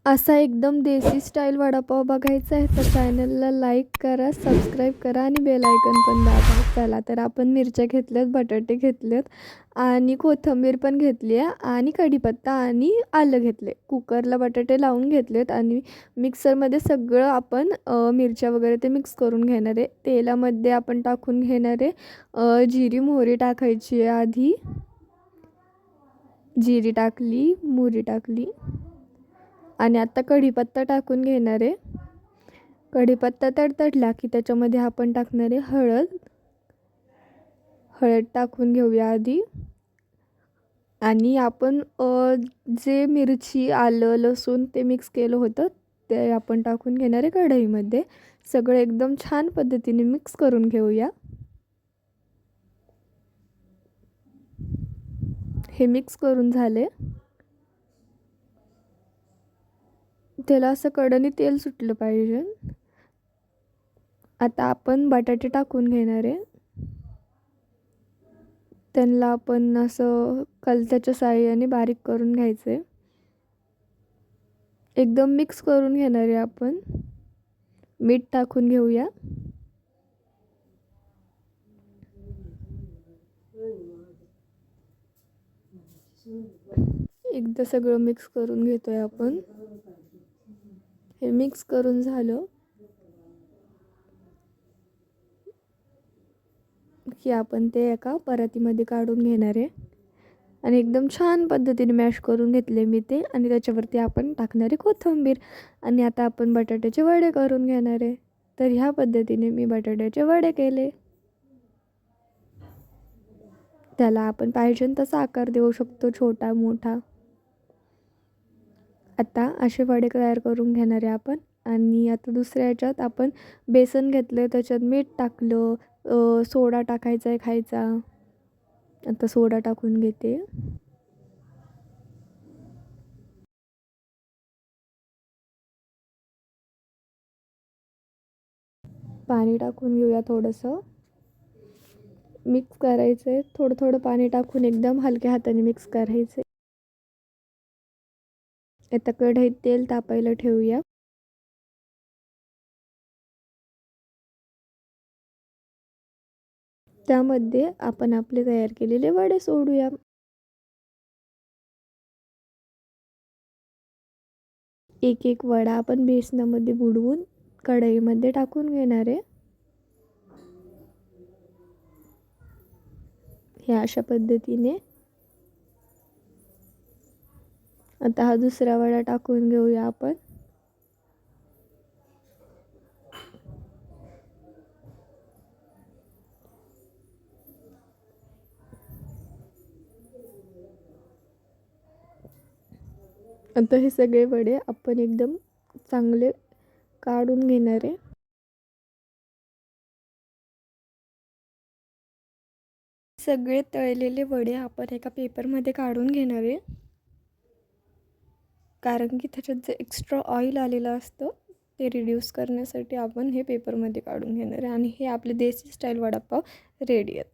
असा एकदम देसी स्टाईल वडापाव बघायचा आहे तर चॅनलला लाईक करा, सबस्क्राईब करा आणि बेल आयकॉन पण दाबा. चला तर आपण मिरच्या घेतल्यात, बटाटे घेतलेत आणि कोथिंबीर पण घेतली आहे आणि कढीपत्ता आणि आलं घेतले. कुकरला बटाटे लावून घेतलेत आणि मिक्सरमध्ये सगळं आपण मिरच्या वगैरे ते मिक्स करून घेणार आहे. तेलामध्ये आपण टाकून घेणार आहे जिरी मोहरी टाकायची आहे. आधी जिरी टाकली, मोहरी टाकली आणि आता कढीपत्ता टाकून घेणार आहे. कढीपत्ता तडतडला की त्याच्यामध्ये आपण टाकणार आहे हळद टाकून घेऊया आधी. आणि आपण जे मिरची आलं लसूण ते मिक्स केलं होतं ते आपण टाकून घेणार आहे कढईमध्ये. सगळं एकदम छान पद्धतीने मिक्स करून घेऊया. हे मिक्स करून झाले. त्याला असं कडेने तेल सुटलं पाहिजे. आता आपण बटाटे टाकून घेणार आहे. त्यांना आपण असं कलत्याच्या साहाय्याने बारीक करून घ्यायचं आहे. एकदम मिक्स करून घेणार आहे आपण. मीठ टाकून घेऊया. एकदा सगळं मिक्स करून घेतोय आपण. हे मिक्स करून झालं की आपण ते एका परातीमध्ये काढून घेणार आहे आणि एकदम छान पद्धतीने मॅश करून घेतले मी ते. आणि त्याच्यावरती आपण टाकणार आहे कोथिंबीर. आणि आता आपण बटाट्याचे वडे करून घेणार आहे. तर ह्या पद्धतीने मी बटाट्याचे वडे केले. त्याला आपण पाहिजे तसा आकार देऊ शकतो, छोटा मोठा. आता असे वडे तयार करून घेणार आहे आपण. आणि आता दुसऱ्या ह्याच्यात आपण बेसन घेतलं, त्याच्यात मीठ टाकलं, सोडा टाकायचा आहे खायचा. आता सोडा टाकून घेते. पाणी टाकून घेऊया थोडंसं. मिक्स करायचं आहे. थोडं थोडं पाणी टाकून एकदम हलक्या हाताने मिक्स करायचं आहे. आता कढईत तेल तापायला ठेवूया. त्यामध्ये आपण आपले तयार केलेले वडे सोडूया. एक एक वडा आपण बेसनामध्ये बुडवून कढईमध्ये टाकून घेणार आहे. हे अशा पद्धतीने. आता हा दुसरा वडा टाकून घेऊया आपण. आता हे सगळे वडे आपण एकदम चांगले काढून घेणार आहे. सगळे तळलेले वडे आपण एका पेपरमध्ये काढून घेणार आहे. कारण की त्याच्यात जे एक्स्ट्रा ऑइल आलेलं असतं ते रिड्यूस करण्यासाठी आपण हे पेपरमध्ये काढून घेणार आहे. आणि हे आपले देसी स्टाईल वडापाव रेडी आहेत.